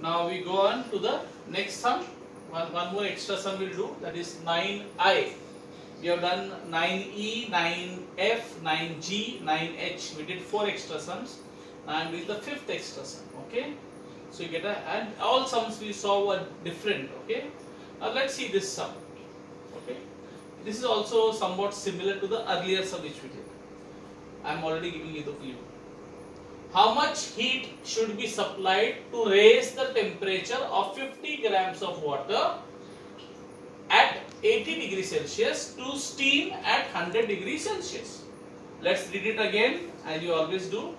Now we go on to the next sum. One more extra sum we'll do, that is 9i. We have done 9e, 9f, 9g, 9h. We did 4 extra sums. Now I'm doing the 5th extra sum. Okay. So you get and all sums we saw were different. Okay. Now let's see this sum. Okay. This is also somewhat similar to the earlier sum which we did. I'm already giving you the clue. How much heat should be supplied to raise the temperature of 50 grams of water at 80 degrees Celsius to steam at 100 degrees Celsius? Let's read it again as you always do.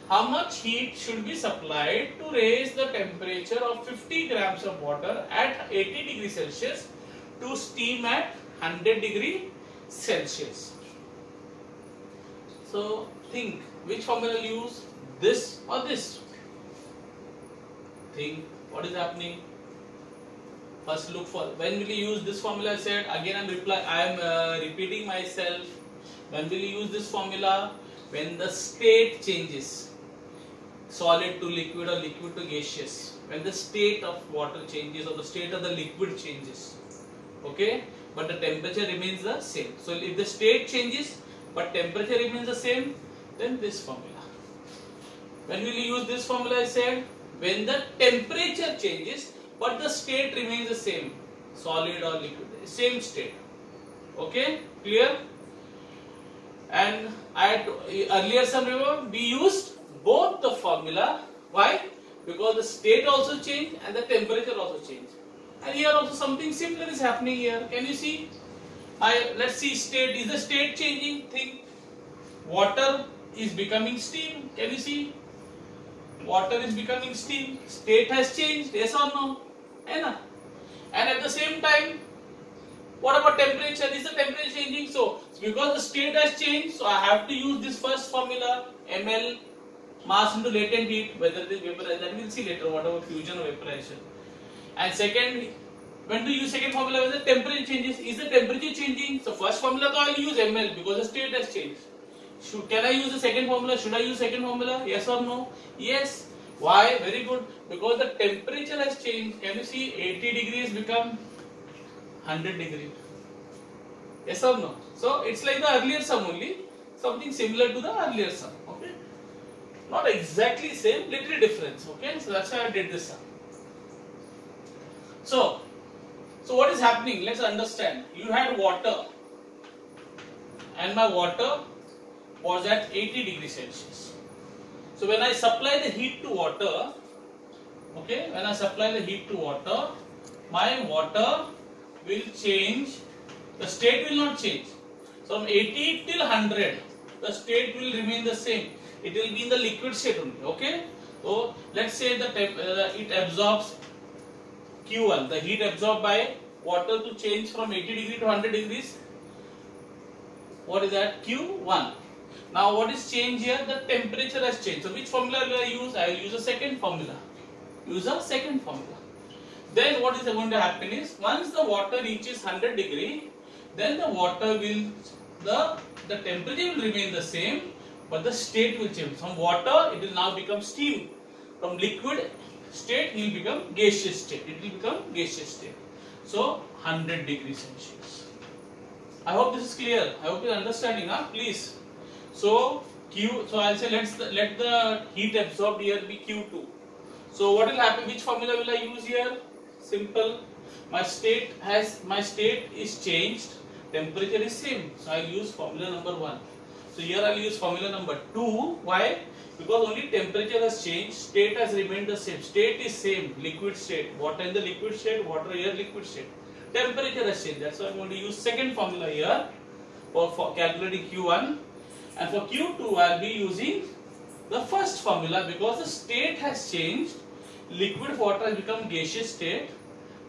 How much heat should be supplied to raise the temperature of 50 grams of water at 80 degrees Celsius to steam at 100 degrees Celsius? So think, which formula will use? This or this? Think what is happening. First look for, when will you use this formula? I said again I am repeating myself. When will you use this formula? When the state changes, solid to liquid or liquid to gaseous. When the state of water changes or the state of the liquid changes. Okay, but the temperature remains the same. So if the state changes but temperature remains the same, then this formula. When will you use this formula? I said when the temperature changes but the state remains the same, solid or liquid, same state. Okay, clear? And I had earlier some, remember, we used both the formula. Why? Because the state also changed and the temperature also changed. And here also something similar is happening here. Can you see? Let's see state. Is the state changing? Think water is becoming steam. Can you see? Water is becoming steam. State has changed. Yes or no? And at the same time, what about temperature? Is the temperature changing? So because the state has changed, so I have to use this first formula, ml mass into latent heat, whether it is vaporization, that we'll see later, whatever fusion or vaporization. And second, when to use second formula, when the temperature changes, is the temperature changing? So first formula I will use ml because the state has changed. Can I use the second formula? Should I use second formula? Yes or no? Yes. Why? Very good. Because the temperature has changed. Can you see 80 degrees become 100 degrees? Yes or no? So it's like the earlier sum only. Something similar to the earlier sum. Okay. Not exactly same, little difference. Okay. So that's why I did this sum. So what is happening? Let's understand. You had water and my water was at 80 degrees Celsius. So when I supply the heat to water, okay, when I supply the heat to water, my water will change, the state will not change. So from 80 till 100, the state will remain the same. It will be in the liquid state only, okay. So let's say that it absorbs Q1, the heat absorbed by water to change from 80 degree to 100 degrees. What is that? Q1. Now what is changed here? The temperature has changed. So which formula will I use? I will use a second formula. Use a second formula. Then what is going to happen is, once the water reaches 100 degree, then the water will, the temperature will remain the same, but the state will change. From water, it will now become steam. From liquid state, it will become gaseous state. It will become gaseous state. So 100 degrees Celsius. I hope this is clear. I hope you are understanding, huh? Please. So I'll say let the heat absorbed here be Q2. So what will happen? Which formula will I use here? Simple. My state is changed. Temperature is same. So I'll use formula number 1. So here I'll use formula number 2. Why? Because only temperature has changed. State has remained the same. State is same. Liquid state. Water in the liquid state. Water here liquid state. Temperature has changed. That's why I'm going to use second formula here for calculating Q1. And for Q2, I will be using the first formula because the state has changed. Liquid water has become gaseous state,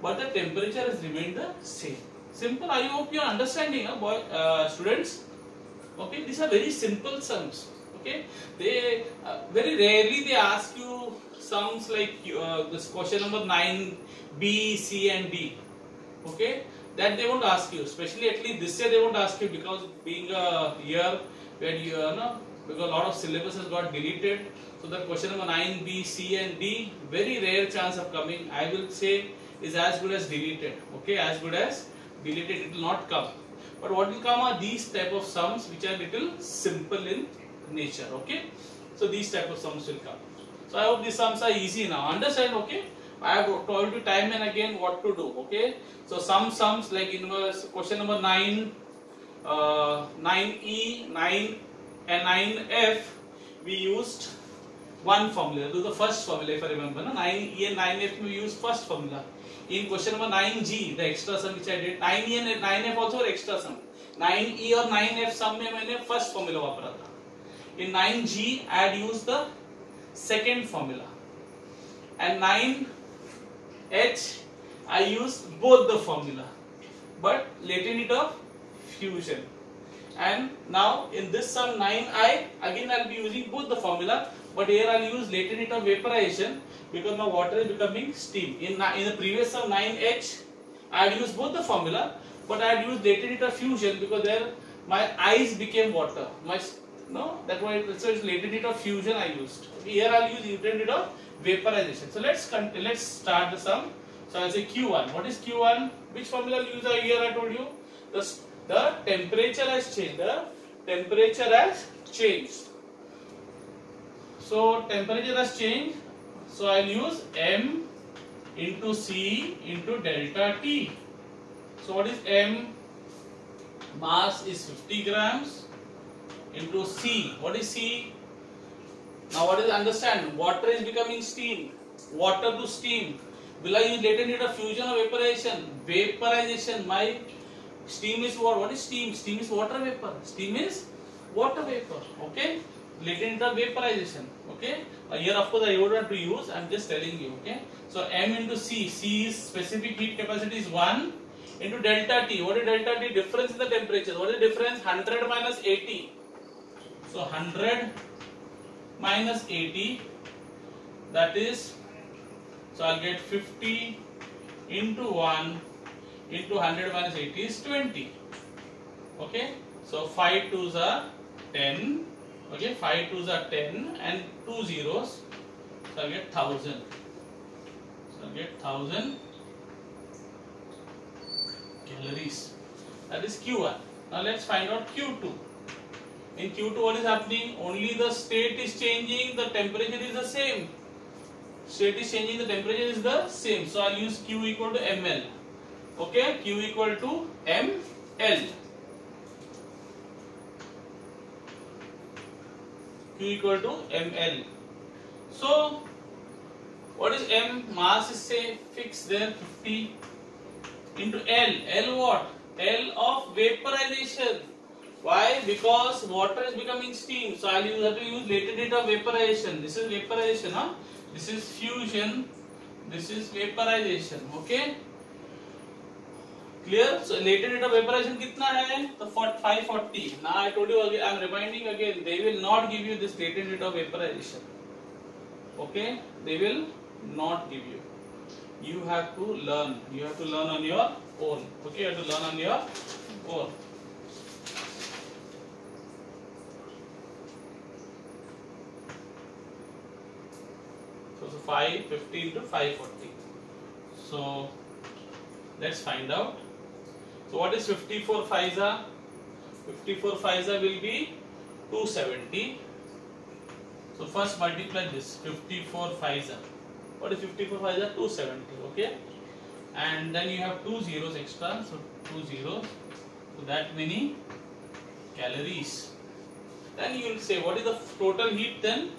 but the temperature has remained the same. Simple. I hope you are understanding, students. Okay, these are very simple sums. Okay, they very rarely they ask you sums like this question number 9, B, C, and D. Okay, that they won't ask you. Especially at least this year they won't ask you because being a year when because a lot of syllabus has got deleted, So the question number 9, B, C and D, very rare chance of coming. I will say is as good as deleted. Okay, as good as deleted, it will not come. But what will come are these type of sums which are little simple in nature. Okay, so these type of sums will come. So I hope these sums are easy now. Understand? Okay, I have told you time and again what to do. Okay, so some sums like inverse question number 9, 9E, 9 and 9F, we used one formula. Do the first formula if I remember. No? 9E and 9F we used first formula. In question number 9G, the extra sum which I did, 9E and 9F also were extra sum. 9E or 9F sum में मैंने first formula वापरा था. In 9G, I had used the second formula. And 9H, I used both the formula, but latent heat of fusion. And now in this sum 9I, again I will be using both the formula, but here I will use latent heat of vaporization because my water is becoming steam. In the previous sum 9H, I had used both the formula, but I had used latent heat of fusion because there my ice became water. That's why it's latent heat of fusion I used. Here I will use latent heat of vaporization. So let's start the sum. So I will say Q1. What is Q1? Which formula will use here? I told you the temperature has changed. The temperature has changed. So temperature has changed. So I will use M into C into delta T. So what is M? Mass is 50 grams into C. What is C? Now what is understand? Water is becoming steam. Water to steam. Will I use latent heat of fusion or vaporization? Vaporization. My steam is what? What is steam? Steam is water vapor. Steam is water vapor. Okay. Latent heat of vaporization. Okay. Here of course I don't want to use. I am just telling you. Okay. So M into C. C is specific heat capacity is 1 into delta T. What is delta T? Difference in the temperature. What is the difference? 100 minus 80. So 100 minus 80, that is, so I'll get 50 into 1 into 100 minus 80 is 20. Okay, so 5 2s are 10. Okay, 5 2s are 10 and 2 zeros, so I'll get 1000. So I'll get 1000 calories. That is Q1. Now let's find out Q2. In Q2 what is happening? Only the state is changing, the temperature is the same. State is changing, the temperature is the same. So I'll use Q equal to ml. Okay, Q equal to ml. Q equal to ml. So what is M? Mass is say fixed there 50 into L. L what? L of vaporization. Why? Because water is becoming steam. So I will have to use latent heat of vaporization. This is vaporization. Huh? This is fusion. This is vaporization. Okay. Clear? So latent heat of vaporization कितना है? So 540. Now I told you again. I am reminding again. They will not give you this latent heat of vaporization. Okay. They will not give you. You have to learn. You have to learn on your own. Okay. You have to learn on your own. So 550 into 540. So let's find out. So what is 54 5s? 54 5s will be 270. So first multiply this 54 5s. What is 54 5s? 270. Okay. And then you have 2 zeros extra. So 2 zeros. So that many calories. Then you will say what is the total heat then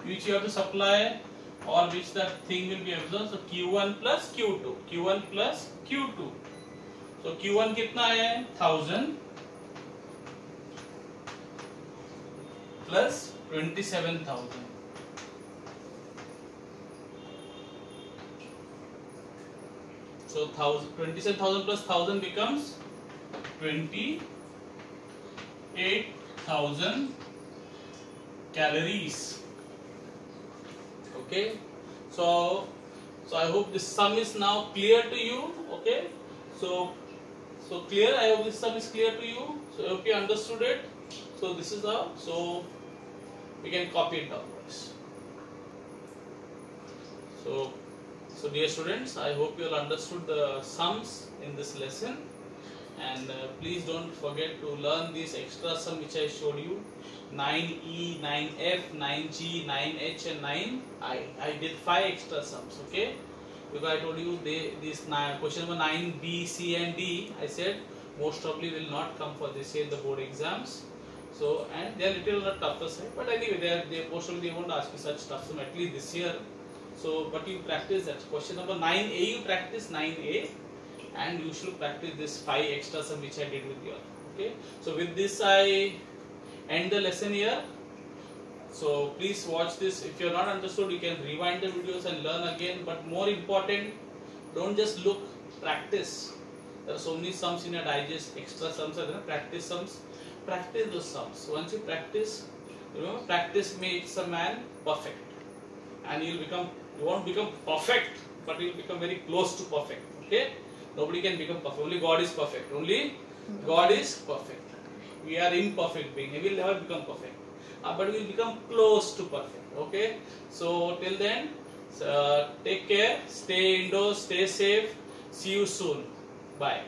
which you have to supply, or which that thing will be absorbed. So Q1 plus Q2. Q1 plus Q2. So Q1 कितना है? 1000 plus 27,000. So 27,000 plus 1000 becomes 28,000 calories. Okay, so I hope this sum is now clear to you. Okay, so clear. I hope this sum is clear to you. So I hope you understood it. So this is how. So we can copy it downwards. So dear students, I hope you all understood the sums in this lesson, and please don't forget to learn these extra sum which I showed you: 9E, 9F, 9G, 9H and 9I. I did 5 extra sums, okay? Because I told you question number 9, B, C and D, I said most probably will not come for this year in the board exams. So, and they are little on the tougher side, but anyway, they most probably they won't ask you such tough sum at least this year. So, but you practice that. Question number 9A, you practice 9A, and you should practice this 5 extra sum which I did with you. Okay. So with this I end the lesson here. So please watch this. If you are not understood, you can rewind the videos and learn again. But more important, don't just look, practice. There are so many sums in your digest, extra sums are there. Practice sums. Practice those sums. So once you practice, remember, practice makes a man perfect. And you won't become perfect, but you will become very close to perfect. Okay? Nobody can become perfect. Only God is perfect. Only God is perfect. We are imperfect beings. We will never become perfect. But we will become close to perfect. Okay? So till then, take care. Stay indoors. Stay safe. See you soon. Bye.